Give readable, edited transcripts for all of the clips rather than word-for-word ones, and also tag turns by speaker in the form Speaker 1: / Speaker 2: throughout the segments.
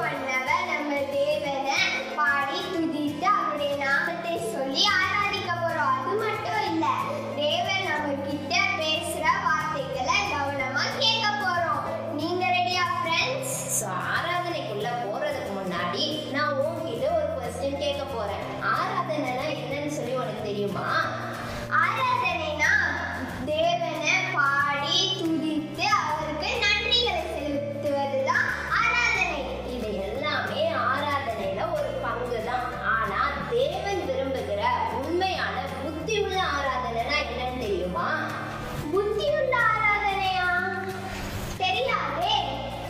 Speaker 1: 1 hour நம்ம தேவனை பாடி துதித்து அவருடைய நாமத்தை சொல்லி ஆராதிக்க போறோம். அது மட்டும் இல்ல, தேவன் நம்ம கிட்ட பேசுற வார்த்தைகளை கவனமா கேட்க போறோம். நீங்க ரெடியா ஃப்ரெண்ட்ஸ்?
Speaker 2: ஆராதனைக்குள்ள போறதுக்கு முன்னாடி நான் உங்ககிட்ட ஒரு क्वेश्चन கேட்க போறேன். ஆராதனைனா என்னன்னு சொல்லி உனக்கு தெரியுமா?
Speaker 1: ஆராதனைனா தேவனை பாடி துதித்து அவருக்கு நன்றிகளை செலுத்துவதுதான் ஆராதனை.
Speaker 2: இது எல்லாமே ஆராதனையில ஒரு பங்கு தான். ஆனா தேவன் விரும்புகிற உண்மையான புத்தியுள்ள ஆராதனைனா என்னன்னு தெரியுமா?
Speaker 1: புத்தியுள்ள ஆராதனையா? தெரியாதே.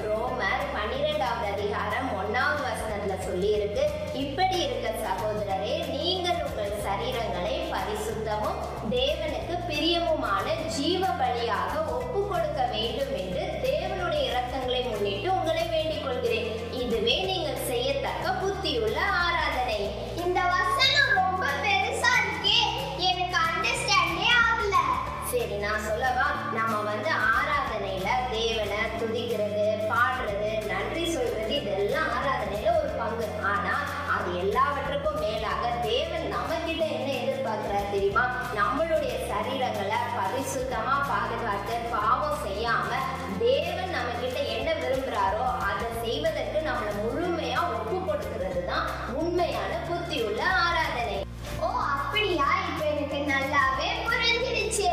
Speaker 2: ரோமர் 12வது அதிகாரம் 1வது வசனத்துல சொல்லி இருக்கு, இப்படி இருக்க சகோதரரே, நீங்கள் உங்கள் சரீரங்களை பரிசுத்தமும் தேவனுக்கு பிரியமுமான ஜீவ பலியாக ஒப்பு கொடுக்க வேண்டும் என்று தேவனுடைய இரக்கங்களை முன்னிட்டு உங்களை வேண்டிக் கொள்கிறேன். இதுவே நீங்கள் செய்யத்தக்க புத்தியுள்ள ஆராதனை.
Speaker 1: இந்த வசனம் ரொம்ப பெருசா இருக்கே, எனக்கு அண்டர்ஸ்டாண்டே ஆகல.
Speaker 2: சரி, நான் சொல்லவா? நம்ம ஆராதனையில தேவனை துதிக்கிறது, பாடுறது, நன்றி சொல்றது, இதெல்லாம் ஆராதனையில ஒரு பங்கு. ஆனா அது எல்லாவற்றுக்கும் மேலாக தேவன் நம்ம கிட்ட என்ன எதிர்பார்க்கிறார் தெரியுமா? நம்மளுடைய சரீரங்களை பரிசுத்தமா பாதுகாத்து பாவம் செய்யாம தேவன் நம்ம கிட்ட என்ன விரும்புறாரோ அதை செய்வதற்கு நம்மளை முழுமையா ஒப்பு கொடுக்கிறது தான் உண்மையான புத்தியுள்ள ஆராதனை.
Speaker 1: ஓ அப்படியா? இப்ப எனக்கு நல்லாவே புரிஞ்சிடுச்சு.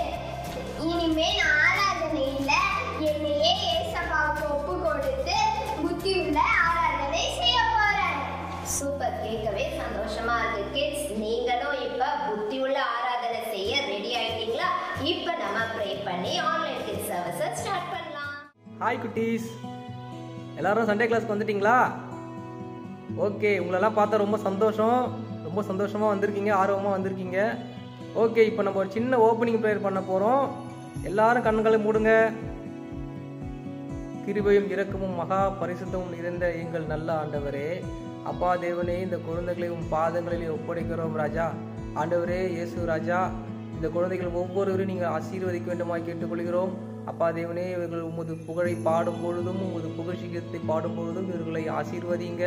Speaker 1: இனிமே நான் ஆராதனையில என்னையே ஏசப்பாவுக்கு ஒப்பு கொடுத்து புத்தியுள்ள ஆராதனை செய்ய போறேன்.
Speaker 2: சூப்பர், கேட்கவே சந்தோஷமா இருக்கு. கிட்ஸ், நீங்களும் இப்ப புத்தியுள்ள ஆராதனை செய்ய ரெடி ஆயிட்டீங்களா? இப்ப நம்ம ப்ரே பண்ணி ஆன்லைன் கிட்ஸ் சர்வீஸை ஸ்டார்ட் பண்ணலாம்.
Speaker 3: ஹாய் குட்டீஸ், எல்லாரும் சண்டே கிளாஸ்க்கு வந்துட்டீங்களா? ஓகே, உங்களெல்லாம் பார்த்தா ரொம்ப சந்தோஷமாக வந்திருக்கீங்க, ஆர்வமாக வந்திருக்கீங்க. ஓகே, இப்போ நம்ம ஒரு சின்ன ஓப்பனிங் ப்ரேயர் பண்ண போகிறோம். எல்லாரும் கண்களை மூடுங்க. கிருபையும் இரக்கமும் மகா பரிசுத்தமும் நிறைந்த எங்கள் நல்ல ஆண்டவரே, அப்பா தேவனே, இந்த குழந்தைகளை உம் பாதங்களிலே ஒப்படைக்கிறோம் ராஜா. ஆண்டவரே இயேசு ராஜா, இந்த குழந்தைகள் ஒவ்வொருவரையும் நீங்கள் ஆசீர்வதிக்க வேண்டுமா கேட்டுக்கொள்கிறோம். அப்பா தேவனே, இவர்கள் உமது புகழை பாடும் பொழுதும் உமது புகழ்ச்சிகத்தை பாடும் பொழுதும் இவர்களை ஆசீர்வதிங்க.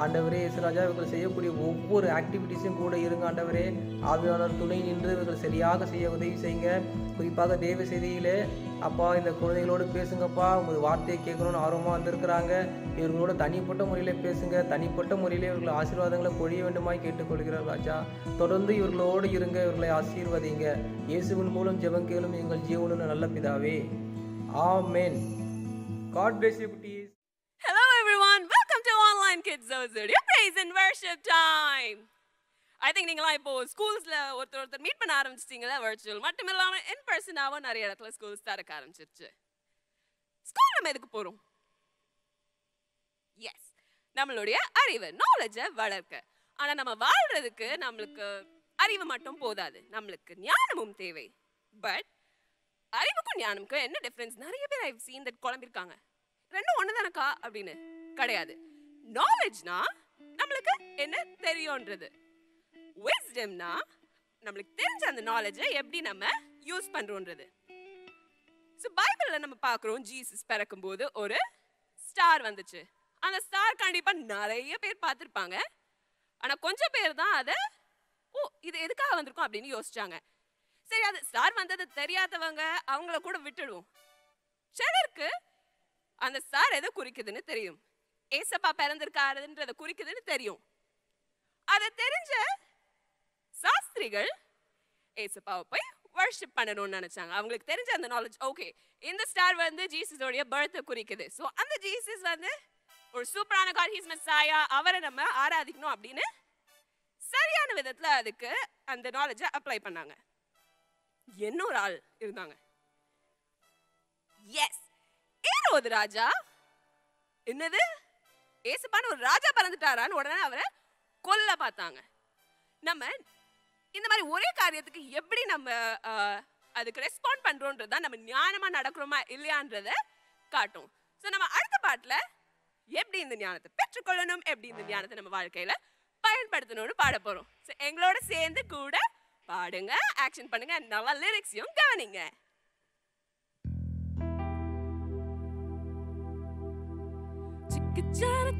Speaker 3: ஆண்டவரே இயேசுராஜா, இவர்கள் செய்யக்கூடிய ஒவ்வொரு ஆக்டிவிட்டீஸும் கூட இருங்க. ஆண்டவரே, ஆவியானவர் துணை நின்று இவர்கள் சரியாக செய்ய உதவி செய்யுங்க. குறிப்பாக தேவ செய்தியிலே அப்பா இந்த குழந்தைகளோடு பேசுங்கப்பா. உமது வார்த்தையை கேட்கணும்னு ஆர்வமாக வந்திருக்கிறாங்க. இவர்களோட தனிப்பட்ட முறையில் பேசுங்க. தனிப்பட்ட முறையிலே இவர்கள் ஆசீர்வாதங்களை பொழிய வேண்டுமாய் கேட்டுக்கொள்கிறார் ராஜா. தொடர்ந்து இவர்களோடு இருங்க, இவர்களை ஆசீர்வதிங்க. இயேசுவின் மூலம் ஜெபம் கேளும் எங்கள் ஜீவனுள்ள நல்ல பிதாவே, ஆமென். God bless you குட்டீஸ்.
Speaker 4: Hello everyone, welcome to Online Kids Zone, your praise and worship time. I think நீங்களாம் இப்போ ஸ்கூல்ஸ்ல ஒருத்தர் மீட் பண்ண ஆரம்பிச்சிட்டீங்களா? வர்ச்சுவல் மட்டும் இல்லாமல் இன் பர்சனாகவும் நிறைய இடத்துல ஸ்கூல்ஸ் திறக்க ஆரம்பிச்சிருச்சு. ஸ்கூல் நம்ம எதுக்கு போகிறோம்? எஸ், நம்மளுடைய அறிவு, நாலேஜை வளர்க்க. ஆனால் நம்ம வாழ்றதுக்கு நம்மளுக்கு அறிவு மட்டும் போதாது, நம்மளுக்கு ஞானமும் தேவை. பட் அறிவுக்கும் ஞானமுக்கும் என்ன டிஃப்ரென்ஸ்? நிறைய பேர் ஐவ் சீன் தட் குழம்பிருக்காங்க. ரெண்டும் ஒன்று தானக்கா அப்படின்னு. கிடையாது. நாலேஜ்னா நம்மளுக்கு என்ன தெரியும்ன்றது. விஸ்டம்னா நம்மளுக்கு தெரிஞ்ச அந்த நாலேஜை எப்படி நம்ம யூஸ் பண்ணுறோன்றது. ஸோ பைபிளில் நம்ம பார்க்குறோம், ஜீசஸ் பிறக்கும்போது ஒரு ஸ்டார் வந்துச்சு. அந்த ஸ்டார் கண்டிப்பாக நிறைய பேர் பார்த்துருப்பாங்க. ஆனால் கொஞ்சம் பேர் தான் அதை இது எதுக்காக வந்திருக்கோம் அப்படின்னு யோசிச்சாங்க. சரி, அது ஸ்டார் வந்தது தெரியாதவங்க அவங்கள கூட விட்டுடுவோம். சிலருக்கு அந்த ஸ்டார் எதை குறிக்குதுன்னு தெரியும். ஏசப்பா பிறந்திருக்காருன்றதை குறிக்குதுன்னு தெரியும். அதை தெரிஞ்ச சாஸ்திரிகள் ஏசப்பாவை போய் வர்ஷிப் பண்ணணும்னு நினைச்சாங்க. அவங்களுக்கு தெரிஞ்ச அந்த நாலேஜ், ஓகே இந்த ஸ்டார் ஜீசஸோடைய பர்த்தை குறிக்குது. ஸோ அந்த ஜீசஸ் ஒரு சூப்பரான காட், ஹீஸ் மெஸ்ஸாயா, அவரை நம்ம ஆராதிக்கணும் அப்படின்னு சரியான விதத்துல அதுக்கு அந்த நாலேஜை அப்ளை பண்ணாங்க. இன்னொரு ஆள் இருந்தாங்க. எஸ், ஏரோது ராஜா. என்னது, ஏசப்பான ஒரு ராஜா பிறந்துட்டாரான்னு உடனே அவரை கொல்ல பார்த்தாங்க. நம்ம இந்த மாதிரி ஒரே காரியத்துக்கு எப்படி நம்ம அதுக்கு ரெஸ்பாண்ட் பண்றோன்றது தான் நம்ம ஞானமா நடக்கிறோமா இல்லையான்றத காட்டும். ஸோ நம்ம அடுத்த பாட்டில் எப்படி இந்த ஞானத்தை பெற்றுக்கொள்ளணும், எப்படி இந்த ஞானத்தை நம்ம வாழ்க்கையில பயன்படுத்தணும்னு பாட போறோம். ஸோ எங்களோட சேர்ந்து கூட பாடுங்க, ஆக்ஷன் பண்ணுங்க, நல்லா லிரிக்ஸையும் கவனிங்க. Chica chana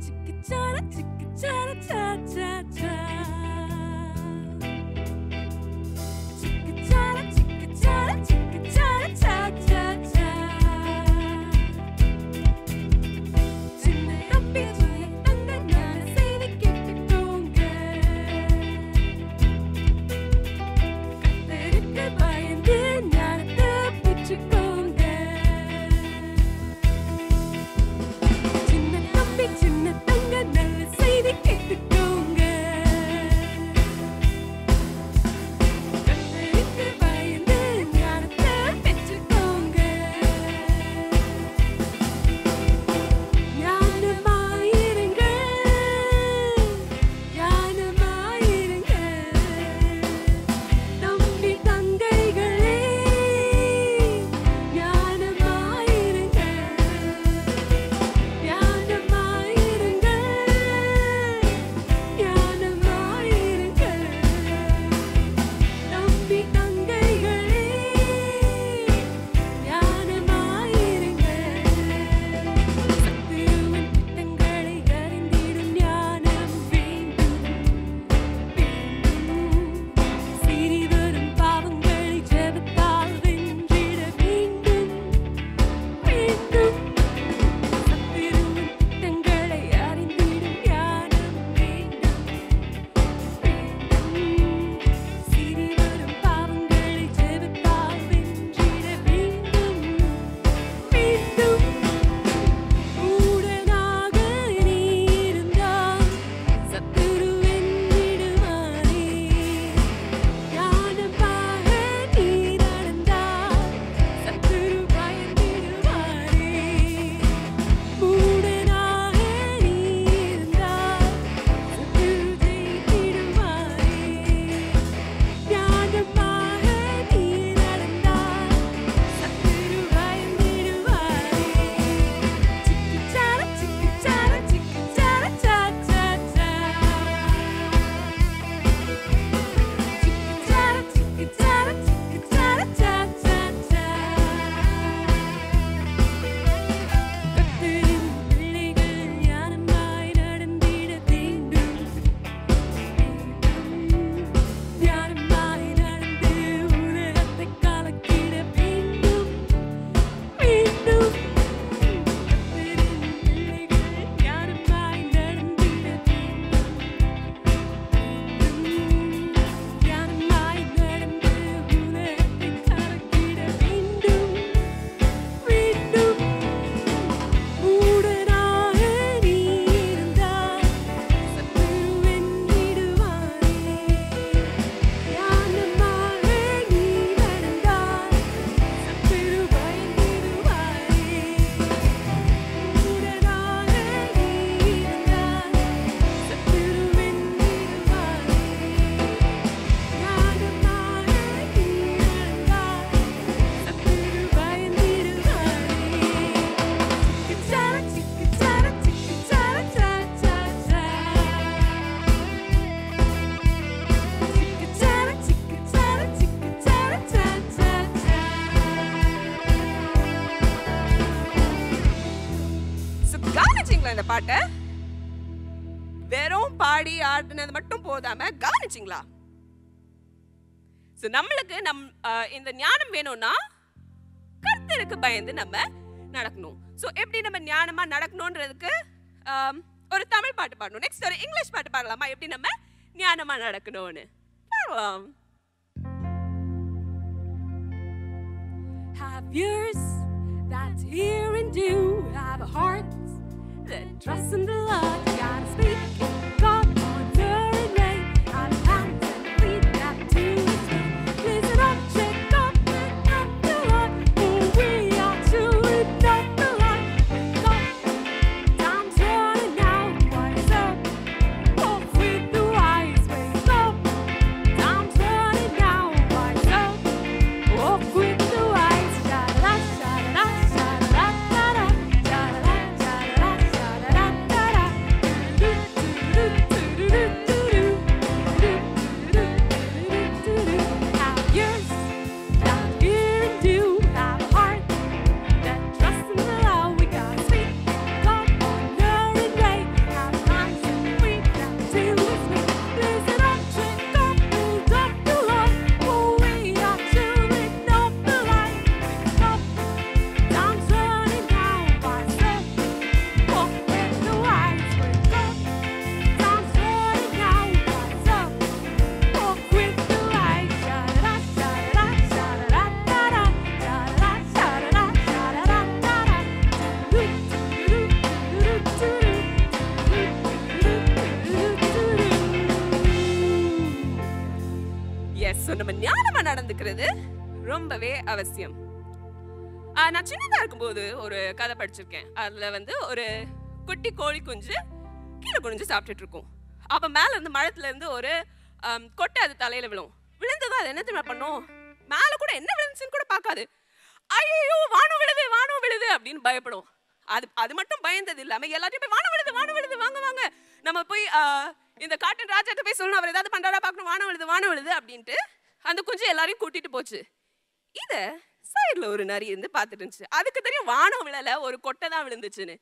Speaker 4: இந்த பாட்டை வெறும் பாடி ஆடினது மட்டும் போதாம கவனிச்சிங்களா? நம்மளுக்கு இந்த ஞானம் வேணும்னா கர்த்தருக்கு பயந்து நம்ம நடக்கணும். எப்படி நம்ம ஞானமா நடக்கணும்ன்றதுக்கு ஒரு தமிழ் பாட்டு பாடணும். நெக்ஸ்ட் ஒரு இங்கிலீஷ் பாட்டு பாடலாமா? எப்படி நம்ம ஞானமா நடக்கணும்னு பாடலாம். Have ears that hear and do, have a heart that trusts in the Lord. Gotta speak God on your name, and hands and feet that to His will. Listen up, check up, and up the Lord. Oh, we are to lift up the Lord. Wake up, time's running out. Wise up, walk with the wise. Wake up, time's running out. Wise up, walk with the wise. Sha-da-da, sha-da-da, sha-da-da-da-da, sha-da-da, sha-da-da, sha-da-da-da-da. நம்ம ஞானமா நடந்துக்கிறது ரொம்பவே அவசியம். நான் சின்னதா இருக்கும்போது ஒரு கதை படிச்சிருக்கேன். அதுல வந்து ஒரு குட்டி கோழி குஞ்சு கீழே குனிஞ்சு சாப்பிட்டுட்டு இருக்கும். அப்ப மேல இருந்து மரத்துல இருந்து ஒரு கொட்டை அது தலையில விழும். விழுந்ததும் அது என்ன தெரியுமா பண்ணும், மேல கூட என்ன விழுந்துச்சுன்னு கூட பார்க்காது. ஐயோ வானம் விழுது அப்படின்னு பயப்படும். அது மட்டும் பயந்தது இல்லாம எல்லாத்தையும் போய் வானம் விழுது வாங்க வாங்க நம்ம போய் இந்த காட்டன் ராஜாட்ட போய் சொல்லணும், அவர் ஏதாவது பண்றாரா பார்க்கணும், வானம் விழுது அப்படின்ட்டு அந்த குஞ்சு எல்லாரையும் கூட்டிட்டு போச்சு. இத சைடுல ஒரு நரி இருந்து பார்த்துட்டு இருந்துச்சு. அதுக்கு தெரியும் வானம் விழல, ஒரு கொட்டை தான் விழுந்துச்சுன்னு.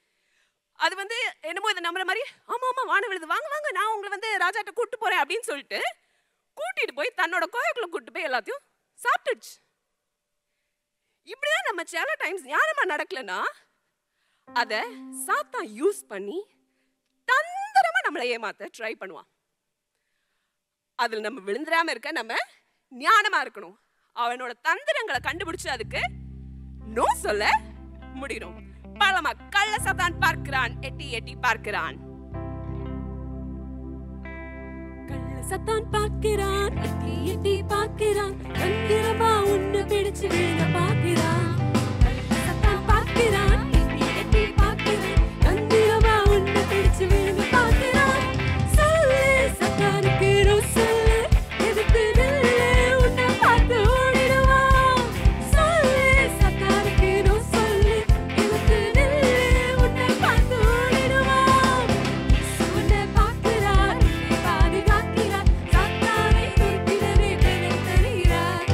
Speaker 4: அது வந்து என்னமோ இதை நம்புற மாதிரி, ஆமா ஆமா வானம் விழுது வாங்க வாங்க நான் உங்களை வந்து ராஜாட்ட கூட்டு போறேன் அப்படின்னு சொல்லிட்டு கூட்டிட்டு போய் தன்னோட கோயக்குள்ள கூட்டு போய் எல்லாத்தையும் சாப்பிட்டுச்சு. இப்படிதான் நம்ம சில டைம்ஸ் ஞானமா நடக்கலன்னா அத சாத்தான் யூஸ் பண்ணி தந்திரமா நம்மளை ஏமாத்த ட்ரை பண்ணுவான். அதுல நம்ம விழுந்துடாம இருக்க நம்ம ஞானமா இருக்கணும். அவனோட தந்திரங்களை கண்டுபிடிச்சு அதுக்கு நோ சொல்ல முடியணும். பலமா கள்ள சாத்தான் பார்க்கிறான், எட்டி எட்டி பார்க்கிறான். கள்ள சாத்தான் பார்க்கிறான், எட்டி எட்டி பார்க்கிறான், தந்திரமா உன்னை பிடிச்சு விழுங்க பார்க்கிறான். கள்ள சாத்தான் பார்க்கிறான், எட்டி எட்டி பார்க்கிறான், தந்திரமா உன்னை பிடிச்சு விழுங்க பார்க்கிறான். சொல்லு சாத்தானுக்கு நோ சொல்லு, எதுக்கு நில்லு உன்னை பார்த்து ஓடிடுவான். சொல்லு சாத்தானுக்கு நோ சொல்லு, எதுக்கு நில்லு உன்னை பார்த்து ஓடிடுவான். உன்னை பார்க்கிறார், உன்னை பாதுகாக்கிறார், சாத்தானை துரத்திடவே பெயர் தருகிறார்.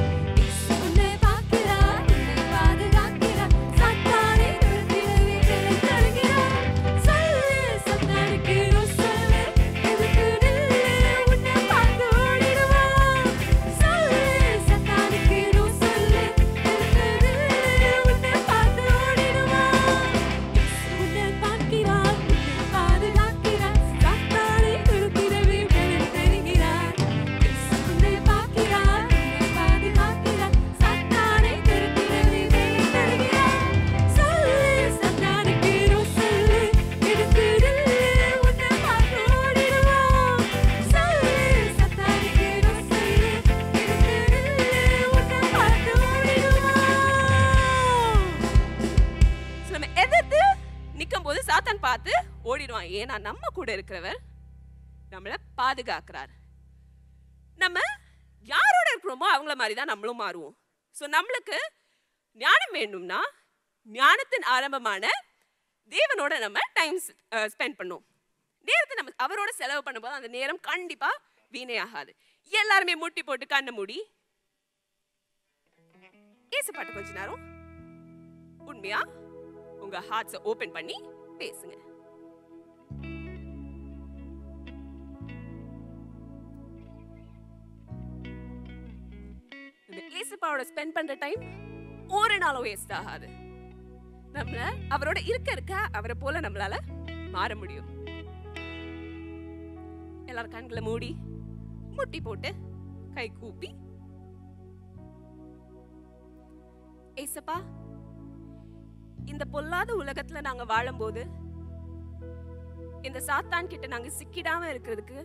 Speaker 4: உன்னை பார்க்கிறார், உன்னை பாதுகாக்கிறார், சாத்தானை துரத்திடவே பெயர் தருகிறார். சொல்லு சாத்தானுக்கு நோ சொல்லு, எதுக்கு நில்லு உன்னை பார்த்து ஓடிடுவான். சொல்லு சாத்தானுக்கு நோ சொல்லு, எதுக்கு நில்லு உன்னை பார்த்து ஓடிடுவான். உன்னை பார்க்கிறார், உன்னை பாதுகாக்கிறார், சாத்தானை துரத்திடவே பெயர் தருகிறார். உன்னை பார்க்கிறார், உன்னை பாதுகாக்கிறார், சாத்தானை துரத்திடவே பெயர் தருகிறார். சொல்லு சாத்தானுக்கு நோ சொல்லு, எதுக்கு நில்லு உன்னை பார்த்து ஓடிடுவான். சொல்லு சாத்தானுக்கு நோ சொல்லு, எதுக்கு நில்லு உன்னை பார்த்து ஓடிடுவான். நம்ம எதிர்த்து நிற்கும் போது சாத்தான் பார்த்து ஓடிடுவான். ஏன்னா நம்ம கூட இருக்கிறவர் நம்மளை பாதுகாக்கிறார். நம்ம யாரோட இருக்கிறோமோ அவங்கள மாதிரி தான் நம்மளும் மாறுவோம். ஸோ நம்மளுக்கு ஞானம் வேணும்னா ஞானத்தின் ஆரம்பமான தேவனோட நம்ம டைம் ஸ்பெண்ட் பண்ணும். நேரத்தை நம்ம அவரோட செலவு பண்ணும்போது அந்த நேரம் கண்டிப்பா வீணாகாது. எல்லாருமே முட்டி போட்டு கண்ணை மூடி ஏசு பாட்டு கொஞ்ச நேரம் உண்மையா உங்க ஹார்ட்ஸை ஓபன் பண்ணி பேசுங்க. இந்த ஏசுப்பாவோட ஸ்பெண்ட் பண்ற டைம் ஒரு நாளும் வேஸ்ட் ஆகாது. நம்மள அவரோட இருக்க அவரை போல நம்மளால மாற முடியும். எல்லாரும் கண்களை மூடி முட்டி போட்டு கை கூப்பி, ஏசப்பா இந்த பொல்லாத உலகத்துல நாங்க வாழும்போது இந்த சாத்தான் கிட்ட நாங்க சிக்கிடாம இருக்கிறதுக்கு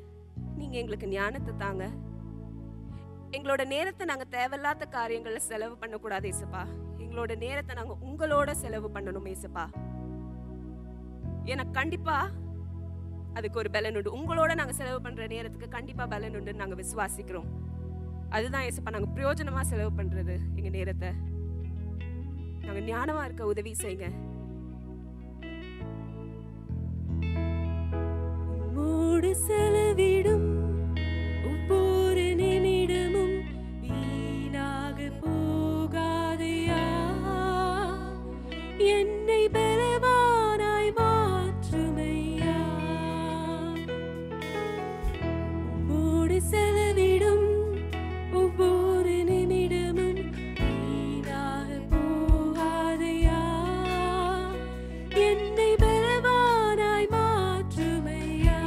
Speaker 4: நீங்க எங்களுக்கு ஞானத்தை தாங்க. எங்களோட நேரத்தை நாங்க தேவையில்லாத காரியங்கள்ல செலவு பண்ணக்கூடாது ஏசப்பா. எங்களோட நேரத்தை நாங்க உங்களோட செலவு பண்ணணும் ஏசப்பா. எனக்கு கண்டிப்பா அதுக்கு ஒரு பலன் உண்டு. உங்களோட நாங்க செலவு பண்ற நேரத்துக்கு கண்டிப்பா பலன் உண்டு நாங்க விசுவாசிக்கிறோம். அதுதான் ஏசப்பா நாங்க பிரயோஜனமா செலவு பண்றது. எங்க நேரத்தை நாங்க ஞானமா இருக்க உதவி செய்யுங்க. மூடு செலவிடும் ஒவ்வொரு நிமிடமும் வீணாக போகாதையா, என்னை பலவானாய் மாற்றுமையா. மூடு செலவிடும் ஒவ்வொரு நிமிடமும் வீணாக போகாதையா, என்னை பலவானாய் மாற்றுமையா.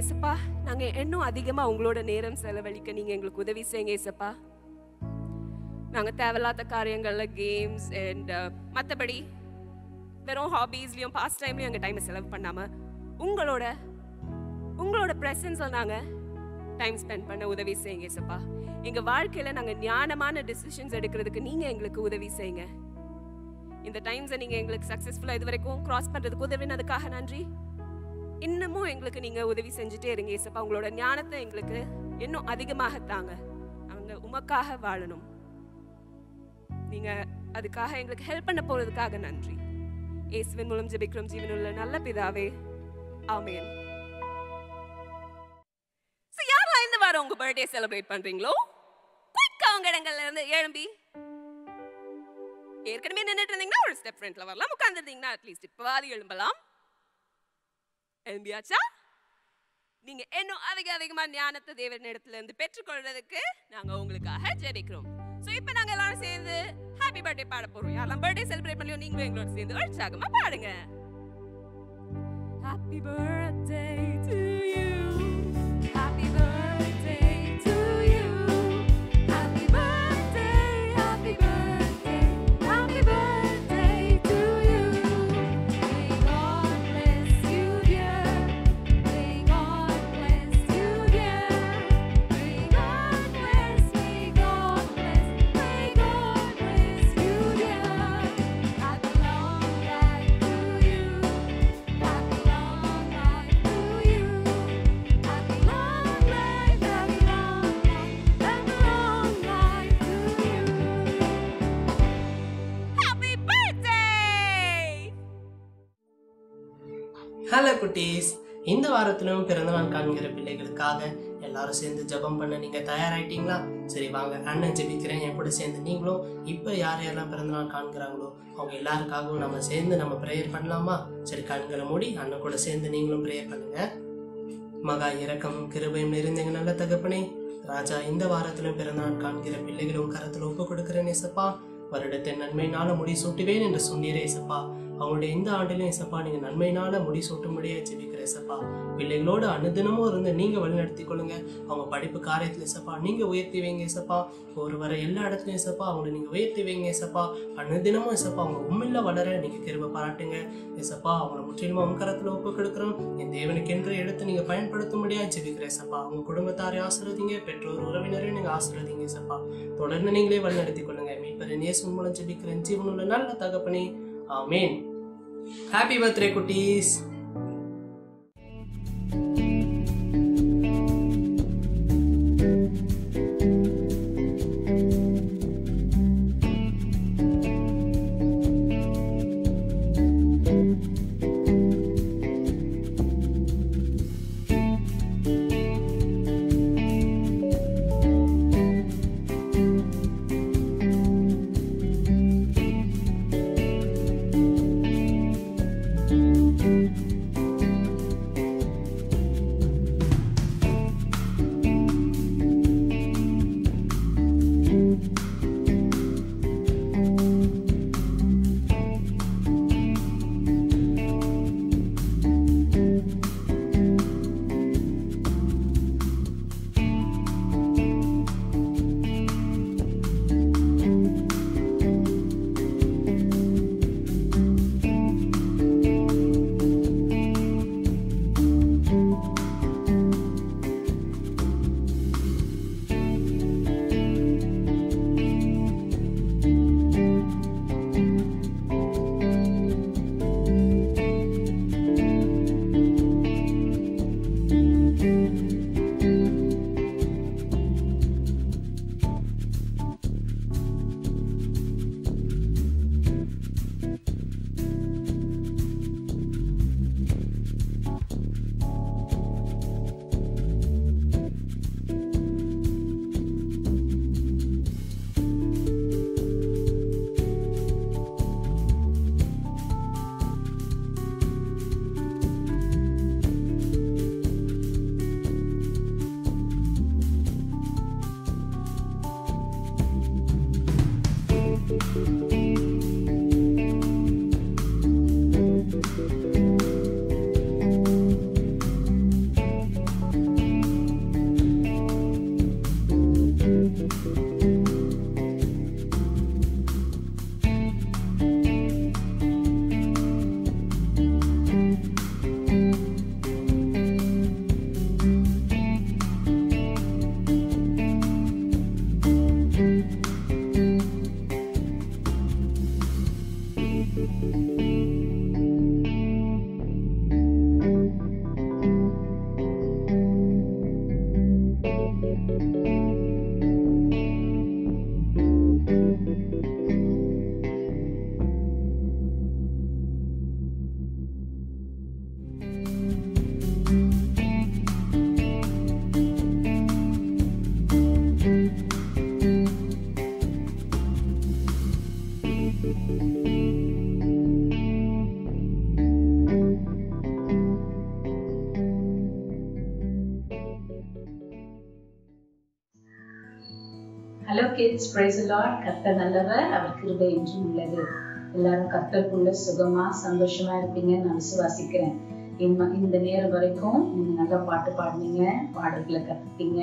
Speaker 4: ஏசப்பா நாங்க இன்னும் அதிகமா உங்களோட நேரம் செலவழிக்க நீங்க எங்களுக்கு உதவி செய்யுங்க ஏசப்பா. நாங்க தேவையில்லாத காரியங்கள்ல கேம்ஸ் அண்ட் மற்றபடி வெறும் ஹாபீஸ்லயும் பாஸ்ட் டைம்லயும் எங்க டைமை செலவு பண்ணாம உங்களோட பிரசன்ஸ்ல நாங்க டைம் ஸ்பெண்ட் பண்ண உதவி செய்யுங்க ஏசப்பா. எங்க வாழ்க்கையில நாங்க ஞானமான டிசிஷன்ஸ் எடுக்கிறதுக்கு நீங்க எங்களுக்கு உதவி செய்யுங்க. இந்த டைம்ஸை நீங்க எங்களுக்கு சக்சஸ்ஃபுல்லா இது வரைக்கும் கிராஸ் பண்றதுக்கு உதவினதுக்காக நன்றி. இன்னமும் எங்களுக்கு நீங்க உதவி செஞ்சுட்டே இருங்க ஏசப்பா. உங்களோட ஞானத்தை எங்களுக்கு இன்னும் அதிகமாக தாங்க. நாங்க உமக்காக வாழணும். நீங்க அதுக்காக எங்களுக்கு ஹெல்ப் பண்ண போறதுக்காக நன்றி. இயேசுவின் மூலம் ஜெபிக்கிறோம் ஜீவனுள்ள நல்ல பிதாவே, ஆமென். சோ யாரெல்லாம் இந்த வாரம் உங்க பர்த்டே செலிப்ரேட் பண்றீங்களோ குயிக்கா உங்க இடங்கள்ல இருந்து எழும்பி ஏற்கனவே நின்றுட்டு இருந்தீங்கன்னா ஒரு ஸ்டெப் ஃப்ரண்ட்ல வரலாம். உட்கார்ந்துருந்தீங்கன்னா அட்லீஸ்ட் இப்பவாது எழும்பலாம். எழும்பியாச்சா? நீங்க இன்னும் அதிகமா ஞானத்தை தேவன் இடத்துல இருந்து பெற்றுக்கொள்றதுக்கு நாங்க உங்களுக்காக ஜெபிக்கிறோம். சோ இப்போ நாங்க எல்லாரும் சேர்ந்து ஹாப்பி பர்த்டே பாட போறோம். யாரெல்லாம் பர்த்டே செலிப்ரேட் பண்ணலையோ நீங்களும் எங்களோட சேர்ந்து உற்சாகமா பாடுங்க. Happy birthday to you. Happy birthday to you. Happy birthday, happy birthday, happy birthday to you. May God bless you, dear. May God bless you, dear. May God bless, may God bless, may God bless you, dear. Happy long life to you. Happy long life to you. Happy long life, happy long life, happy long life to you. Happy birthday!
Speaker 5: Hello குட்டீஸ், இந்த வாரத்திலும் பிறந்தநாள் காண்கிற பிள்ளைகளுக்காக எல்லாரும் சேர்ந்து ஜெபம் பண்ண நீங்க தயாராயிட்டீங்களா? சரி வாங்க, அண்ணன் ஜெபிக்கிறேன், என் கூட சேர்ந்து நீங்களும் இப்போ யார் யாரெல்லாம் பிறந்தநாள் காண்கிறாங்களோ அவங்க எல்லாருக்காகவும் நம்ம சேர்ந்து நம்ம ப்ரேயர் பண்ணலாமா? சரி, கண்களை மூடி அண்ணன் கூட சேர்ந்து நீங்களும் ப்ரேயர் பண்ணுங்க. மகா இரக்கமும் கிருபையும் நிறைந்தங்க நல்ல தகப்பனே, ராஜா, இந்த வாரத்திலும் பிறந்தநாள் காண்கிற பிள்ளைகளும் கரத்தில் ஒப்பு கொடுக்கிறேன் ஏசப்பா. வருடத்தின் நன்மையினால முடி சூட்டுவேன் என்று சொன்னீரே ஏசப்பா. அவங்களுடைய இந்த ஆண்டிலும் ஏசப்பா நீங்க நன்மையினால முடி சூட்டும்படியா ஜெபிக்கிறேன் ஏசப்பா. பிள்ளைகளோடு அனுதினமும் இருந்து நீங்க வழிநடத்தி கொள்ளுங்க. அவங்க படிப்பு காரியத்துல ஏசப்பா நீங்க உயர்த்தி வைங்க ஏசப்பா. ஒரு வர எல்லா இடத்துலயும் ஏசப்பா அவங்களை நீங்க உயர்த்தி வைங்க ஏசப்பா. அனுதினமும் ஏசப்பா அவங்க உண்மையில வளர நீங்க கிருபை பாராட்டுங்க ஏசப்பா. அவங்களை முற்றிலுமா உங்க கரத்துல ஒப்பு கொடுக்குறோம். என் தேவனுக்கு என்று எடுத்து நீங்க பயன்படுத்தும்படியா ஜெபிக்கிறேன் ஏசப்பா. அவங்க குடும்பத்தாரை ஆசீர்வதிங்க, பெற்றோர் உறவினரையும் நீங்க ஆசீர்வதிங்க ஏசப்பா. தொடர்ந்து நீங்களே வழிநடத்தி கொள்ளுங்க. மீட்பரின் இயேசுவின் மூலம் ஜெபிக்கிறேன் ஜீவனுள்ள நல்ல தகப்பனே, ஆமென். ஹாப்பி பர்த்டே குட்டீஸ்.
Speaker 6: kids, praise the Lord. கர்த்தர் நல்லவர், அவர் கிருபை என்றும் உள்ளது. எல்லாரும் கர்த்தருக்குள்ள சுகமா சந்தோஷமா இருப்பீங்கன்னு நான் விசுவாசிக்கிறேன். இந்த நேரம் வரைக்கும் நீங்க நல்லா பாட்டு பாடுனீங்க, பாடல்களை கத்துட்டீங்க,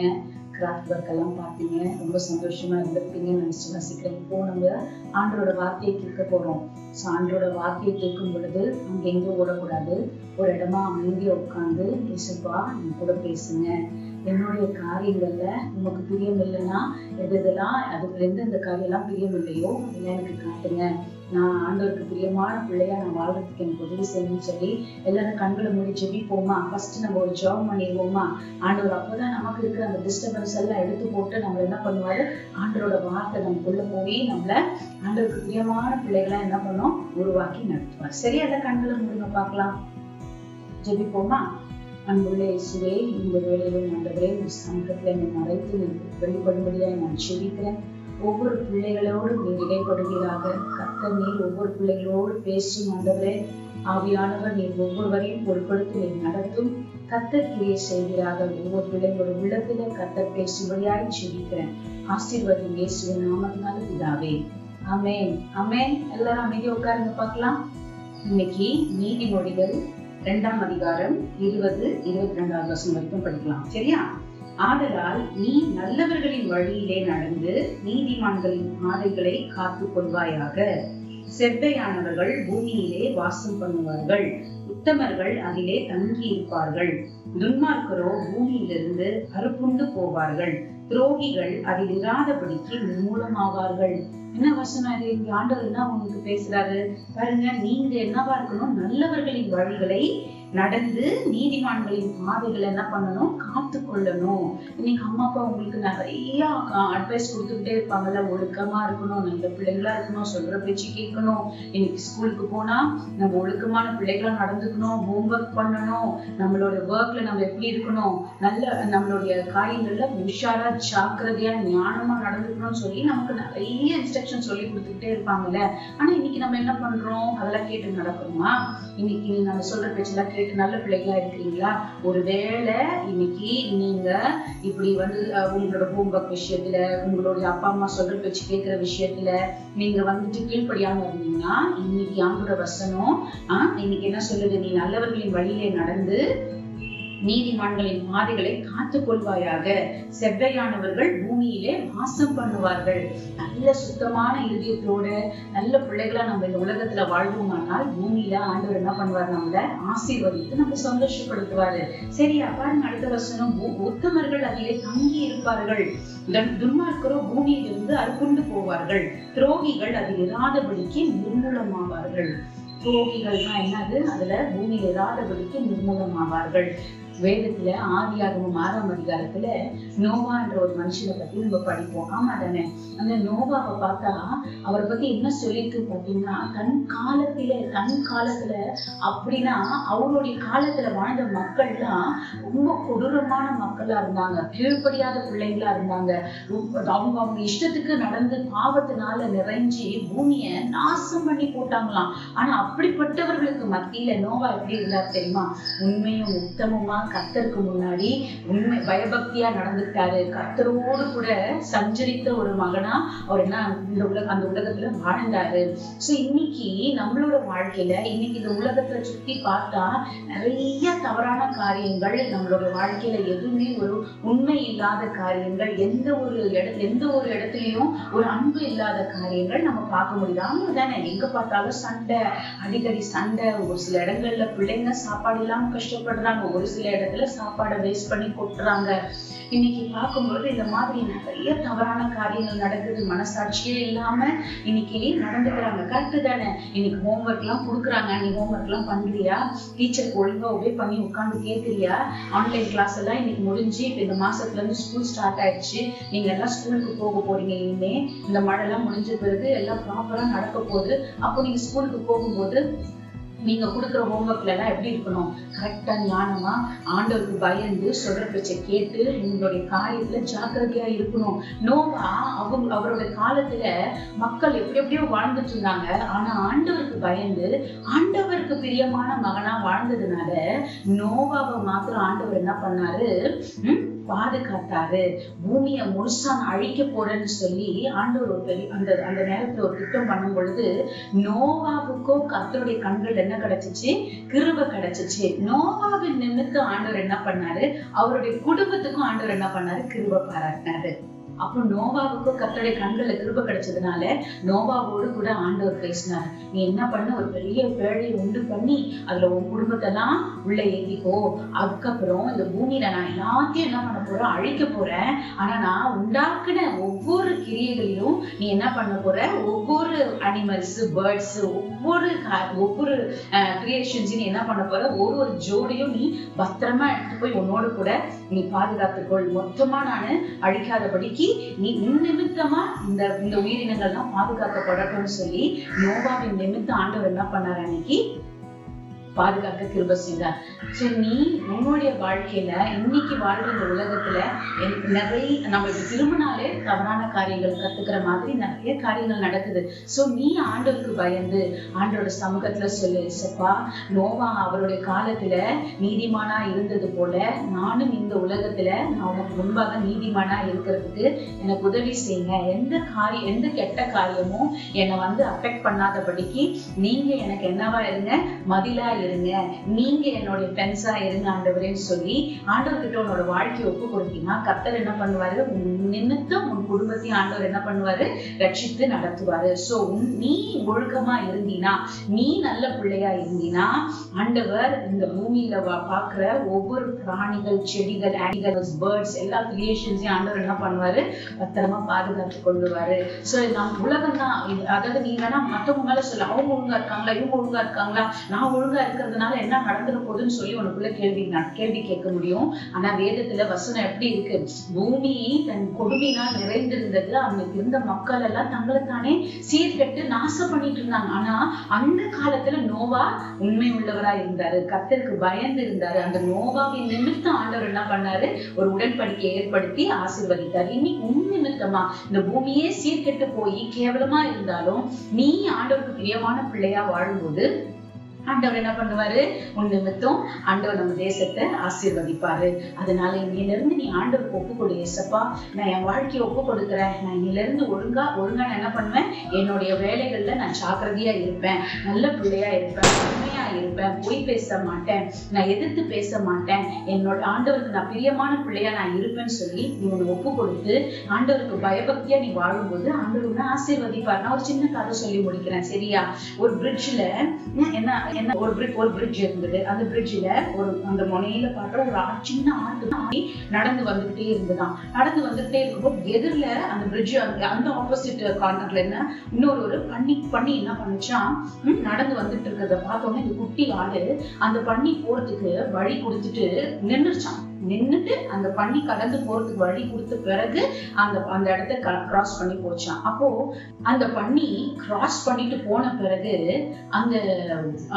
Speaker 6: கிராஃப்ட் ஒர்க் எல்லாம் பார்த்தீங்க, ரொம்ப சந்தோஷமா இருந்திருப்பீங்கன்னு நான் விசுவாசிக்கிறேன். இப்போ நம்ம ஆண்டோட வார்த்தையை கேட்க போறோம். ஸோ ஆண்டோட வார்த்தையை கேட்கும் பொழுது அங்க எங்கேயும் ஓடக்கூடாது. ஒரு இடமா அமைதியா உட்காந்து, இயேசுப்பா நீ கூட பேசுங்க, என்னுடைய காரியங்கள்ல உமக்கு பிரியம் இல்லைன்னா எதெல்லாம் அதுல இருந்து இந்த காரியம் எல்லாம் பிரியம் இல்லையோ அதெல்லாம் எனக்கு காட்டுங்க. நான் ஆண்டவருக்கு பிரியமான பிள்ளையா நான் வாழ்றதுக்கு எனக்கு உதவி செய்யணும்னு சொல்லி எல்லாரும் கண்களை மூடி ஜெபிப்போமா. ஃபர்ஸ்ட் நம்ம ஒரு ஜெபம் பண்ணிடுவோமா. ஆண்டவர் அப்போதான் நமக்கு இருக்கிற அந்த டிஸ்டர்பன்ஸ் எல்லாம் எடுத்து போட்டு நம்மள என்ன பண்ணுவாரு, ஆண்டவரோட வார்த்தை நமக்குள்ள போய் நம்மள ஆண்டவருக்கு பிரியமான பிள்ளைகளா என்ன பண்ணோம், உருவாக்கி நடத்துவார். சரியா? எல்லாம் கண்களை மூடுங்க பார்க்கலாம். ஜெபிப்போமா. அன்புள்ள இயேசுவே, இந்த வேளையிலும் ஆண்டவரே உங்க சமூகத்துல என்னை மறைத்து வெளிப்படும்படியா நான் ஜெபிக்கிறேன். ஒவ்வொரு பிள்ளைகளோடு நீர் இடைப்படுவீராக. கர்த்தர் நீர் ஒவ்வொரு பிள்ளைகளோடு பேசும் ஆண்டவரே. ஆவியானவர் நீர் ஒவ்வொருவரையும் பொருட்படுத்தி நீர் நடத்தும். கர்த்தர் கிரியை செய்வீராக. ஒவ்வொரு பிள்ளைகளோட உள்ளத்துல கர்த்தர் பேசும்படியாய் ஜெபிக்கிறேன். ஆசீர்வாதம் இயேசுவின் நாமத்தினால பிதாவே, ஆமென். ஆமென். எல்லாரும் அமைதியா உட்காருங்க பார்க்கலாம். இன்னைக்கு நீதிமொழிகள் 2ஆம் அதிகாரம் 20-22 வசனம் வரைக்கும் படிக்கலாம். சரியா? ஆதலால் நீ நல்லவர்களின் வழியிலே நடந்து நீதிமான்களின் பாதைகளை காத்து கொள்வாயாக. செவ்வையானவர்கள் பூமியிலே வாசம் பண்ணுவார்கள், உத்தமர்கள் அதிலே தங்கி இருப்பார்கள். துன்மார்க்கரோ பூமியிலிருந்து அறுப்புண்டு போவார்கள், துரோகிகள் அதில் இராதபடிக்கு நிர்மூலமாவார்கள். என்ன வசனம் இது? இங்க ஆண்டவர் என்ன உங்களுக்கு பேசுறாரு பாருங்க. நீங்க என்னவா இருக்கணும், நல்லவர்களின் வழிகளை நடந்து நீதிமான்களின் பாதைகளை என்ன பண்ணணும், காத்து கொள்ளணும். இன்னைக்கு அம்மா அப்பா உங்களுக்கு நிறைய அட்வைஸ் கொடுத்துக்கிட்டே இருப்பாங்கல்ல. ஒழுக்கமா இருக்கணும், நல்ல பிள்ளைங்களா இருக்கணும், சொல்ற பேச்சு கேட்கணும். இன்னைக்கு ஸ்கூலுக்கு போனா நம்ம ஒழுக்கமான பிள்ளைகளா நடந்துக்கணும், ஹோம்ஒர்க் பண்ணணும், நம்மளோட ஒர்க்ல நம்ம எப்படி இருக்கணும், நல்ல நம்மளுடைய காரியங்கள்ல உஷாரா ஜாக்கிரதையா ஞானமா நடந்துக்கணும்னு சொல்லி நமக்கு நிறைய இன்ஸ்ட்ரக்ஷன் சொல்லி கொடுத்துக்கிட்டே இருப்பாங்கல்ல. ஆனா இன்னைக்கு நம்ம என்ன பண்றோம், அதெல்லாம் கேட்டு நடக்கிறோமா? இன்னைக்கு நம்ம சொல்ற பேச்செல்லாம் கேட்டு நல்ல பிள்ளைகளா இருக்கிறீங்களா? ஒருவேளை இன்னைக்கு நீங்க இப்படி உங்களோட ஹோம்ஒர்க் விஷயத்துல, உங்களுடைய அப்பா அம்மா சொல்ற பேச்சு கேட்கிற விஷயத்துல நீங்க கீழ்ப்படியாம இருந்தீங்கன்னா, இன்னைக்கு ஆண்டோட வசனம் இன்னைக்கு என்ன சொல்லுது, நீ நல்லவர்களின் வழியிலே நடந்து நீதிமான்களின் பாதைகளை காத்து கொள்வாயாக. செவ்வையானவர்கள் பூமியிலே வாசம் பண்ணுவார்கள். நல்ல சுத்தமான இதயத்தோட நல்ல பிள்ளைகளா நம்ம இந்த உலகத்துல வாழ்வோமானால் பூமியில ஆண்டவர் என்ன பண்ணுவார், நம்மள ஆசீர்வதித்து நம்ம சந்தோஷப்படுத்துவாரு. சரியா? பாருங்க அடுத்த வசனம். உத்தமர்கள் அதிலே தங்கி இருப்பார்கள், துன்மார்க்கரோ பூமியிலிருந்து அறுப்புண்டு போவார்கள், துரோகிகள் அதில் இராதபடிக்கு நிர்மூலமாவார்கள். துரோகிகள்னா என்னது? அதுல பூமியில இராதபடிக்கு நிர்மூலமாவார்கள். வேதத்துல ஆதியாகமம் 6ஆம் அதிகாரத்துல நோவா என்ற ஒரு மனுஷனை பத்தி நம்ம படிப்போம். ஆமா தானே? அந்த நோவாவை பார்த்தா அவரை பத்தி என்ன சொல்லிருக்கு பாத்தீங்கன்னா, தன் காலத்துல அப்படின்னா அவருடைய காலத்துல வாழ்ந்த மக்கள்லாம் ரொம்ப கொடூரமான மக்களா இருந்தாங்க, கீழ்ப்படியாத பிள்ளைங்களா இருந்தாங்க. அவங்க இஷ்டத்துக்கு நடந்து பாவத்தினால நிறைஞ்சி பூமியை நாசம் பண்ணி போட்டாங்களாம். ஆனா அப்படிப்பட்டவர்களுக்கு மத்தியில நோவா எப்படி இருந்தார் தெரியுமா? உண்மையும் உத்தமமா கர்த்தருக்கு முன்னாடி உண்மை பயபக்தியா நடந்துட்டாரு. கர்த்தரோடு கூட சஞ்சரித்த ஒரு மகனா அவர் என்ன அந்த உலகத்துல வாழ்ந்தாரு. சோ இன்னைக்கு நம்மளோட வாழ்க்கையில இன்னைக்கு இந்த உலகத்துல சுத்தி பார்த்தா நிறைய தவறான காரியங்கள் நம்மளோட வாழ்க்கையில, எதுவுமே ஒரு உண்மை இல்லாத காரியங்கள், எந்த ஒரு இடத்துலயும் ஒரு அன்பு இல்லாத காரியங்கள் நம்ம பார்க்க முடியுது. ஆமா தானே? எங்க பார்த்தாலும் சண்டை, அடிக்கடி சண்டை. ஒரு சில இடங்கள்ல பிள்ளைங்க சாப்பாடு இல்லாம கஷ்டப்படுறாங்க, ஒரு சில இடத்துல சாப்பாடை வேஸ்ட் பண்ணி கொட்டுறாங்க. இன்னைக்கு பார்க்கும்போது இந்த மாதிரி நிறைய தவறான காரியங்கள் நடக்குது. மனசாட்சியே இல்லாம இன்னைக்கு நடந்துக்கிறாங்க. கரெக்டு தானே? இன்னைக்கு ஹோம்ஒர்க் எல்லாம் கொடுக்குறாங்க, நீ ஹோம்ஒர்க் எல்லாம் பண்றியா? டீச்சருக்கு ஒழுங்கா ஒபே பண்ணி உட்காந்து கேட்கறியா? ஆன்லைன் கிளாஸ் எல்லாம் இன்னைக்கு முடிஞ்சு இப்ப இந்த மாசத்துல இருந்து ஸ்கூல் ஸ்டார்ட் ஆயிடுச்சு. நீங்க எல்லாம் ஸ்கூலுக்கு போக போறீங்க. இனிமே இந்த மழை எல்லாம் முடிஞ்ச பிறகு எல்லாம் ப்ராப்பரா நடக்க போகுது. அப்போ நீங்க ஸ்கூலுக்கு போகும்போது நீங்க கொடுக்குற ஹோம்ஒர்க்ல எல்லாம் எப்படி இருக்கணும்? கரெக்டா ஞானமா ஆண்டவருக்கு பயந்து சொல்ற பேச்சை கேட்டு உங்களுடைய காரியத்துல ஜாக்கிரதையா இருக்கணும். நோவா அவரோட காலத்துல மக்கள் எப்படியோ வாழ்ந்துட்டு இருந்தாங்க. ஆனா ஆண்டவருக்கு பயந்து ஆண்டவருக்கு பிரியமான மகனா வாழ்ந்ததுனால நோவாவை மாத்திரம் ஆண்டவர் என்ன பண்ணாரு, பாதுகாத்தாரு. பூமியை முழுசா நான் அழிக்க போறேன்னு சொல்லி ஆண்டவர் ஒரு பெரிய அந்த நேரத்துல ஒரு திட்டம் பண்ணும் பொழுது நோவாவுக்கும் கர்த்தருடைய கண்கள் என்ன கிடைச்சிச்சு? கிருபை கிடைச்சிச்சு. நோவாவின் நிமித்தம் ஆண்டவர் என்ன பண்ணாரு? அவருடைய குடும்பத்துக்கும் ஆண்டவர் என்ன பண்ணாரு? கிருபை பாராட்டினாரு. அப்போ நோவாவுக்கும் கர்த்தருடைய கண்கள்ல கிருபை கிடைச்சதுனால நோவாவோடு கூட ஆண்டவர் பேசினார். நீ என்ன பண்ண? ஒரு பெரிய பேழையை உண்டு பண்ணி அதுல உன் குடும்பத்தெல்லாம் உள்ள ஏத்திக்கோ. அதுக்கப்புறம் இந்த பூமியில நான் எல்லாத்தையும் என்ன பண்ண போறேன்? அழிக்க போறேன். ஆனா நான் உண்டாக்குன ஒவ்வொரு கிரியைகளிலும் நீ என்ன பண்ண போற? ஒவ்வொரு அனிமல்ஸ், பேர்ட்ஸ், ஒவ்வொரு கிரியேஷன்ஸ் நீ என்ன பண்ண போற? ஒரு ஜோடியும் நீ பத்திரமா எடுத்து போய் உன்னோடு கூட நீ பாதுகாத்துக்கொள். மொத்தமா நானு அழிக்காதபடிக்கு நீ நிமித்தமா இந்த உயிரினங்கள்லாம் பாதுகாக்கப்படட்டும்னு சொல்லி நோவாவின் நிமித்தம் ஆண்டவர் என்ன பண்ணாரு? அன்னைக்கு பாதுகாக்க கிருபை செய்தார். சரி, நீ உன்னுடைய வாழ்க்கையில இன்னைக்கு வாழ்ற இந்த உலகத்துல நிறைய நம்மளுக்கு திரும்பினாலே தவறான காரியங்கள் கத்துக்கிற மாதிரி நிறைய காரியங்கள் நடக்குது. சோ நீ ஆண்டவருக்கு பயந்து ஆண்டோட சமூகத்துல சொல்லு, சப்பா நோவா அவருடைய காலத்துல நீதிமானா இருந்தது போல நானும் இந்த உலகத்துல நான் உனக்கு முன்பாக நீதிமானா இருக்கிறதுக்கு எனக்கு உதவி செய்யுங்க. எந்த கெட்ட காரியமும் என்னை அஃபெக்ட் பண்ணாதபடிக்கு நீங்க எனக்கு என்னவா இருங்க? மதிலா இருங்க. நீங்க என்னுடைய பென்ஸா இருங்க ஆண்டவரேன்னு சொல்லி ஆண்டவர்கிட்ட உன்னோட வாழ்க்கையை ஒப்பு கொடுத்தீங்கன்னா கர்த்தர் என்ன பண்ணுவாரு? நிமித்தம் உன் குடும்பத்தையும் ஆண்டவர் என்ன பண்ணுவாரு? ரட்சித்து நடத்துவாரு. சோ நீ ஒழுக்கமா இருந்தீனா, நீ நல்ல பிள்ளையா இருந்தீனா ஆண்டவர் இந்த பூமியில பாக்குற ஒவ்வொரு பிராணிகள், செடிகள், அனிமல்ஸ், பேர்ட்ஸ் எல்லா கிரியேஷன்ஸையும் ஆண்டவர் என்ன பண்ணுவாரு? பத்திரமா பாதுகாத்து கொள்ளுவாரு. சோ நம் உலகம் தான். அதாவது நீ வேணா மத்தவங்க மேல சொல்ல, அவங்க ஒழுங்கா இருக்காங்களா, இவங்க ஒழுங்கா இருக்காங்களா, நான் ஒழுங்கா இருக்கிறதுனால என்ன நடந்துட போகுதுன்னு சொல்லி உனக்குள்ள கேள்வி கேட்க முடியும். ஆனா வேதத்துல வசனம் எப்படி இருக்கு? பூமி தன் கொடுமையினால் நிறைந்திருந்தது. அவங்களுக்கு இருந்த மக்கள் எல்லாம் தங்களை தானே சீர்கெட்டு நாசம் பண்ணிட்டு இருந்தாங்க. ஆனா அந்த காலத்துல நோவா உண்மை உள்ளவரா இருந்தாரு, கர்த்தருக்கு பயந்து இருந்தாரு. அந்த நோவாவின் நிமித்தம் ஆண்டவர் என்ன பண்ணாரு? ஒரு உடன்படிக்கையை ஏற்படுத்தி ஆசீர்வதித்தார். இனி உன் நிமித்தமா இந்த பூமியே சீர்கெட்டு போய் கேவலமா இருந்தாலும் நீ ஆண்டவருக்கு பிரியமான பிள்ளையா வாழும்போது ஆண்டவர் என்ன பண்ணுவாரு? உன் நிமித்தம் ஆண்டவர் நம்ம தேசத்தை ஆசீர்வதிப்பாரு. அதனால இன்னையில இருந்து நீ ஆண்டவருக்கு ஒப்பு கொடு. ஏசப்பா, நான் என் வாழ்க்கையை ஒப்பு கொடுக்குறேன். நான் இன்னையில இருந்து ஒழுங்கா நான் என்ன பண்ணுவேன்? என்னுடைய வேலைகள்ல நான் ஜாக்கிரதையா இருப்பேன், நல்ல பிள்ளையா இருப்பேன், உண்மையா இருப்பேன், பொய் பேச மாட்டேன், நான் எதிர்த்து பேச மாட்டேன், என்னோட ஆண்டவருக்கு நான் பிரியமான பிள்ளையா நான் இருப்பேன்னு சொல்லி நீ உன்னை ஒப்பு கொடுத்து ஆண்டவருக்கு பயபக்தியா நீ வாழும்போது ஆண்டவர் உன்னை ஆசீர்வதிப்பார். நான் ஒரு சின்ன கதை சொல்லி முடிக்கிறேன், சரியா? ஒரு பிரிட்ஜ்ல ஒரு பிரிட்ஜ் இருந்தது. அந்த பிரிட்ஜ்ல அந்த முனையில பாக்குற ஒரு சின்ன ஆட்டு நடந்து வந்துகிட்டே இருந்துதான். நடந்து வந்துகிட்டே இருக்கும்போது எதிரில அந்த பிரிட்ஜ் அந்த ஆப்போசிட் கார்னர்ல இன்னொரு பண்ணி என்ன பண்ணுச்சா, நடந்து வந்துட்டு இருக்கிறத பார்த்தோன்னே இந்த குட்டி ஆடு அந்த பண்ணி போறதுக்கு வழி கொடுத்துட்டு நின்னுட்டு அந்த பண்ணி கடந்து போறதுக்கு வழி கொடுத்த பிறகு அந்த இடத்த கிராஸ் பண்ணி போச்சான். அப்போ அந்த பண்ணி கிராஸ் பண்ணிட்டு போன பிறகு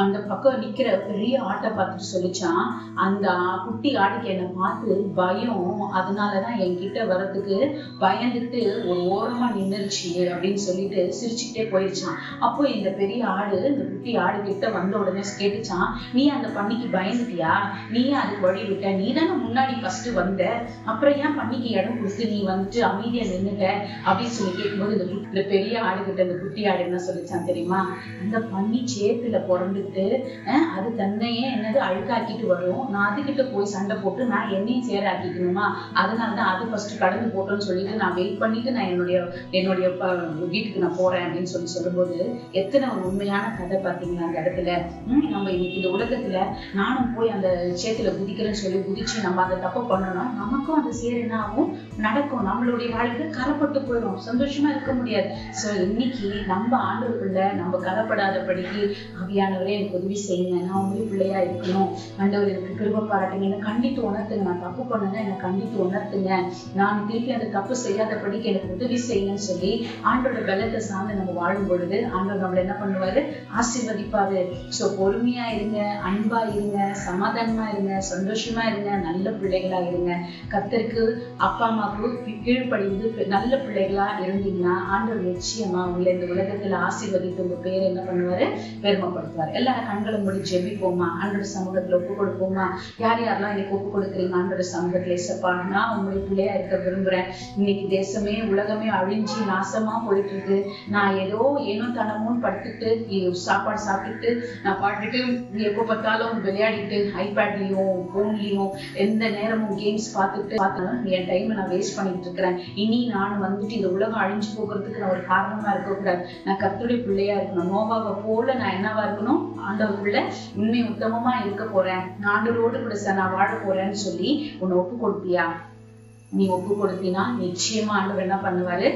Speaker 6: அந்த பக்கம் நிக்கிற பெரிய ஆட்டை பார்த்துட்டு சொல்லிச்சான், அந்த குட்டி ஆடுக்கு என்னை பார்த்து பயம், அதனாலதான் என்கிட்ட வர்றதுக்கு பயந்துட்டு ஒரு ஓரமா நின்றுச்சு அப்படின்னு சொல்லிட்டு சிரிச்சுக்கிட்டே போயிருச்சான். அப்போ இந்த பெரிய ஆடு இந்த குட்டி ஆடு கிட்ட வந்த உடனே கேட்டுச்சான், நீ அந்த பண்ணிக்கு பயந்துட்டியா? நீ அதுக்கு வழி விட்ட? நீ தானே முன்னாடி ஃபர்ஸ்ட் வந்த, அப்புறம் ஏன் பண்ணிக்கு இடம் கொடுத்து நீ வந்துட்டு அமைதியா நின்னுட்ட அப்படின்னு சொல்லி கேட்கும்போது இந்த பெரிய ஆடு கிட்ட இந்த குட்டி ஆடு என்ன சொல்லிச்சான் தெரியுமா? அந்த பண்ணி சேத்துல பிறந்துட்டு அது தன்னையே அழுக்காக்கிட்டு வரும், நான் அதுகிட்ட போய் சண்டை போட்டு நான் என்னையும் சேராக்கிக்கணுமா? அதனாலதான் அது ஃபர்ஸ்ட் கடந்து போட்டோன்னு சொல்லிட்டு நான் வெயிட் பண்ணிட்டு நான் என்னுடைய வீட்டுக்கு நான் போறேன் அப்படின்னு சொல்லும்போது எத்தனை ஒரு உண்மையான கதை பாத்தீங்கன்னா அந்த இடத்துல. நம்ம இன்னைக்கு இந்த உலகத்துல நானும் போய் அந்த சேத்துல குதிக்கிறேன்னு சொல்லி குதிச்சு நம்ம அந்த தப்பு பண்ணணும், நமக்கும் அந்த சேர் என்ன ஆகும்? நடக்கும். நம்மளுடைய வாழ்க்கை கரைப்பட்டு போயிடும், சந்தோஷமா இருக்க முடியாது. சோ இன்னைக்கு நம்ம ஆண்டவருக்குள்ள நம்ம கரைப்படாதபடிக்கு ஆவியானவரே எனக்கு உதவி செய்யுங்க, நான் உங்களுடைய பிள்ளையா இருக்கணும், ஆண்டவர் எனக்கு கிருபை பாராட்டுங்க, என்னை கண்டித்து உணர்த்துங்க, நான் தப்பு பண்ணுங்க என்னை கண்டித்து உணர்த்துங்க, நான் திருப்பி அந்த தப்பு செய்யாதபடிக்கு எனக்கு உதவி செய்யுங்கன்னு சொல்லி ஆண்டோட பலத்தை சார்ந்து நம்ம வாழும் பொழுது ஆண்டவர் நம்மளை என்ன பண்ணுவாரு? ஆசீர்வதிப்பாரு. சோ பொறுமையா இருங்க, அன்பா இருங்க, சமாதானமா இருங்க, சந்தோஷமா இருங்க, நல்ல பிள்ளைகளா இருங்க. கர்த்தருக்கு அப்பா அம்மாவுக்கு கீழ்ப்படிந்து நல்ல பிள்ளைகளா இருந்தீங்கன்னா ஆண்டவர் நிச்சயமா உங்களை இந்த உலகத்துல ஆசீர்வதித்து உங்க பேரை என்ன பண்ணுவாரு, பெருமைப்படுத்துவார். எல்லாரும் கண்களை மூடி ஜெபிப்போமா, ஆண்டோட சமூகத்துல ஒப்பு கொடுப்போமா. யார் யாரெல்லாம் இன்னைக்கு ஒப்பு கொடுக்குறீங்க ஆண்டோட சமூகத்துல? ஏசப்பா, நான் உங்களுடைய பிள்ளையா இருக்க விரும்புறேன். இன்னைக்கு தேசமே உலகமே அழிஞ்சு நாசமா போயிட்டு இருக்கு. நான் ஏனோ தனமும் படுத்துட்டு சாப்பாடு சாப்பிட்டுட்டு நான் பாட்டுட்டு எப்போ பார்த்தாலும் விளையாடிட்டு ஐபேட்லயும் போன்லயும் எந்த நேரமும் கேம்ஸ் பார்த்துட்டு என் டைம் நான் வேஸ்ட் பண்ணிட்டு இருக்கிறேன். இனி நான் வந்துட்டு இந்த உலகம் அழிஞ்சு போகிறதுக்கு நான் ஒரு காரணமா இருக்கக்கூடாது. நான் கர்த்தருடைய பிள்ளையா இருக்கணும். நோவாவை போல நான் என்னவா இருக்கணும், ஆண்டவருக்குள்ள உண்மை உத்தமமா இருக்க போறேன், ஆண்டவரோடு கூட நான் வாழ போறேன்னு சொல்லி உன்னை ஒப்பு கொடுப்பியா? நீ ஒப்பு கொடுத்தீங்கன்னா நிச்சயமா ஆண்டவர் என்ன பண்ணுவாரு,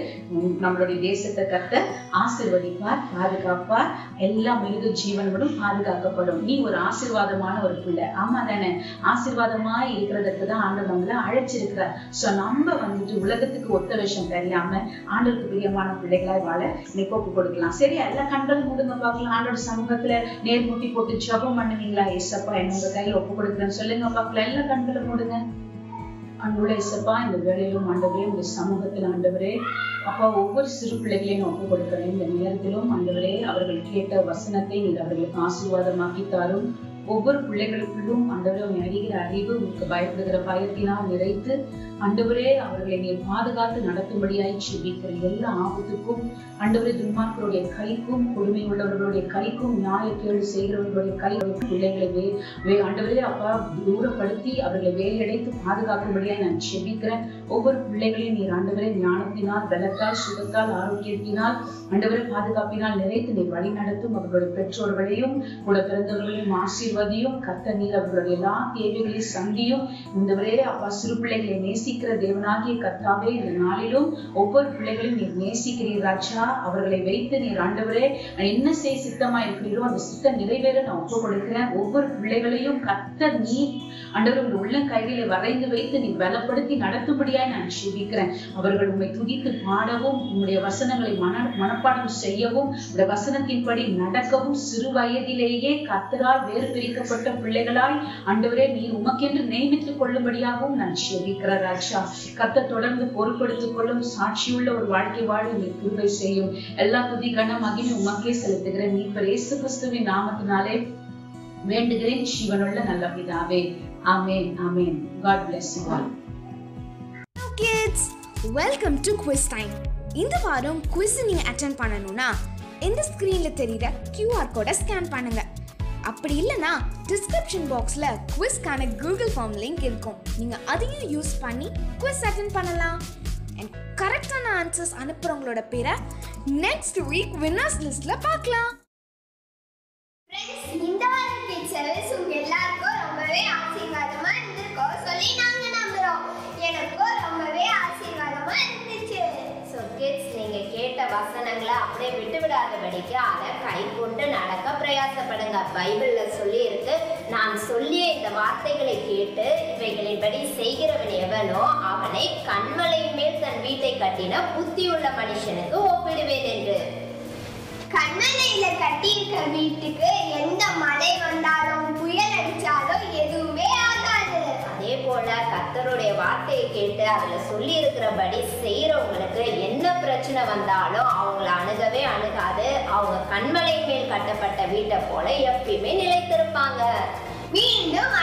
Speaker 6: நம்மளுடைய தேசத்தை கர்த்தர் ஆசீர்வதிப்பார், பாதுகாப்பார். எல்லா மிருக ஜீவன்களும் பாதுகாக்கப்படும். நீ ஒரு ஆசீர்வாதமான ஒரு பிள்ளை. ஆமா தானே? ஆசீர்வாதமா இருக்கிறதுக்கு தான் ஆண்டவர் நம்மள அழைச்சிருக்கிறார். சோ நம்ம வந்துட்டு உலகத்துக்கு ஒத்த வேஷம் தெரியாம ஆண்டவருக்கு பிரியமான பிள்ளைகளாய் வாழ இன்னைக்கு ஒப்பு கொடுக்கலாம். சரி, எல்லா கண்களும் மூடுங்க பார்க்கலாம். ஆண்டோட சமூகத்துல நேர்முட்டி போட்டு ஜெபம் பண்ணுவீங்களா? ஏசப்பா, என்னோட கையில ஒப்பு கொடுக்குறேன்னு சொல்லுங்க பார்க்கலாம். எல்லா கண்களும் மூடுங்க. அன்புள்ள இயேசப்பா, இந்த வேளையிலும் ஆண்டவரே உங்க சமூகத்தில் ஆண்டவரே அப்பா ஒவ்வொரு சிறு பிள்ளைகளையும் ஒப்பு கொடுக்கிறேன். இந்த நேரத்திலும் ஆண்டவரே அவர்கள் கேட்ட வசனத்தை நீர் அவர்களுக்கு ஆசீர்வாதமாக்கி தாரும். ஒவ்வொரு பிள்ளைகளுக்குள்ளும் ஆண்டவரே உன்னை அறிகிற அறிவு, உங்களுக்கு பயப்படுகிற பயத்தினால் நிறைத்து ஆண்டவரே அவர்களை நீர் பாதுகாத்து நடத்தும்படியாய் ஜெபிக்கிறேன். எல்லா ஆபத்துக்கும் ஆண்டவரே துன்மார்க்கருடைய கைக்கும், கொடுமை உள்ளவர்களுடைய கைக்கும், நியாயக்கேடு செய்கிறவர்களுடைய கை பிள்ளைகளை ஆண்டவரே அப்பா தூரப்படுத்தி அவர்களை வேலையடைத்து பாதுகாக்கும்படியாய் நான் ஜெபிக்கிறேன். ஒவ்வொரு பிள்ளைகளையும் நீர் ஆண்டவரே ஞானத்தினால், பலத்தால், சுகத்தால், ஆரோக்கியத்தினால் ஆண்டவரே பாதுகாப்பினால் நிறைத்து நீர் வழி நடத்தும். அவர்களுடைய பெற்றோர்களையும் கூட பிறந்தவர்களையும் ஆசீர்வதியும். கர்த்தர் நீர் அவர்களுடைய எல்லா தேவைகளையும் சந்தியும். இந்தவரே அப்பா சிறு பிள்ளைகளை நேசிக்கிற தேவனாகிய கர்த்தாவே, இந்த நாளிலும் ஒவ்வொரு பிள்ளைகளையும் நீர் நேசிக்கிறீர் ராஜா. அவர்களை வைத்து நீர் ஆண்டவரே என்ன செய்ய சித்தமா இருக்கிறீரோ அந்த சித்தம் நிறைவேற நான் ஒப்பு கொடுக்கிறேன். ஒவ்வொரு பிள்ளைகளையும் கர்த்தர் நீர் ஆண்டவர் உங்கள் உள்ள கைகளை வரைந்து வைத்து நீ பலப்படுத்தி நடத்தும்படியாய் நான் ஜெபிக்கிறேன். அவர்கள் உண்மை துதித்து பாடவும், உங்களுடைய வசனங்களை மனப்பாடம் செய்யவும், உடைய வசனத்தின்படி நடக்கவும், சிறு வயதிலேயே கர்த்தரால் வேறு பிரிக்கப்பட்ட பிள்ளைகளாய் ஆண்டவரே நீர் உமக்கென்று நியமித்துக் கொள்ளும்படியாகவும் நான் ஜெபிக்கிறேன் ராஜா. கர்த்தர் தொடர்ந்து பொறுப்படுத்திக் கொள்ளும் சாட்சியுள்ள ஒரு வாழ்க்கை வாழ நீர் கிருபை செய்யும். எல்லா துதி கன மகிமை உமக்கே செலுத்துகிறேன். மீட்பர் இயேசு கிறிஸ்துவின் நாமத்தினாலே வேண்டுகிறேன் ஜீவனுள்ள நல்ல பிதாவே. ஆமென், ஆமென். God bless you all.
Speaker 7: Hello kids, welcome to quiz time. இந்த வாரம் குவிஸ் நீங்க அட்டெண்ட் பண்ணனும்னா இந்த ஸ்கிரீன்ல தெரியுற QR கோட ஸ்கேன் பண்ணுங்க. அப்படி இல்லனா டிஸ்கிரிப்ஷன் பாக்ஸ்ல குவிஸ்க்கான கூகுள் ஃபார்ம் லிங்க் இருக்கும். நீங்க அதையும் யூஸ் பண்ணி குவிஸ் அட்டெண்ட் பண்ணலாம். and கரெக்டான ஆன்சர்ஸ் அனுப்புறவங்களோட பேரை நெக்ஸ்ட் வீக் வின்னர்ஸ் லிஸ்ட்ல பார்க்கலாம்.
Speaker 1: இந்த வாரம் கிட்ஸ் சர்வீஸ் உங்க எல்லாருக்கும் ரொம்பவே ஆசீர்வாதமா இருந்திருக்கும் சொல்லி நாங்க நம்புறோம். எனக்கும் ரொம்பவே ஆசீர்வாதமா இருந்துச்சு.
Speaker 2: ஸோ கிட்ஸ், நீங்க கேட்ட வசனங்களை அப்படியே விட்டு விடாதபடிக்கு அதை கை கொண்டு நடக்க பிரயாசப்படுங்க. பைபிள்ல சொல்லி இருக்கு, நான் சொல்லிய இந்த வார்த்தைகளை கேட்டு இவைகளின்படி செய்கிறவன் எவனோ அவனை கண்மலையின் மேல் தன் வீட்டை கட்டின புத்தியுள்ள மனுஷனுக்கு ஒப்பிடுவேன் என்று.
Speaker 1: கண்மலையில கட்டி இருக்க வீட்டுக்கு எந்த மழை வந்தாலும் புயல் அடிச்சாலும் எதுவுமே ஆகாது.
Speaker 2: அதே போல கர்த்தருடைய வார்த்தையை கேட்டு அதுல சொல்லி இருக்கிறபடி செய்யறவங்களுக்கு என்ன பிரச்சனை வந்தாலும் அவங்கள அணுகவே அணுகாது. அவங்க கண்மலை மேல் கட்டப்பட்ட வீட்டை போல எப்பயுமே நிலைத்திருப்பாங்க.
Speaker 1: மீண்டும்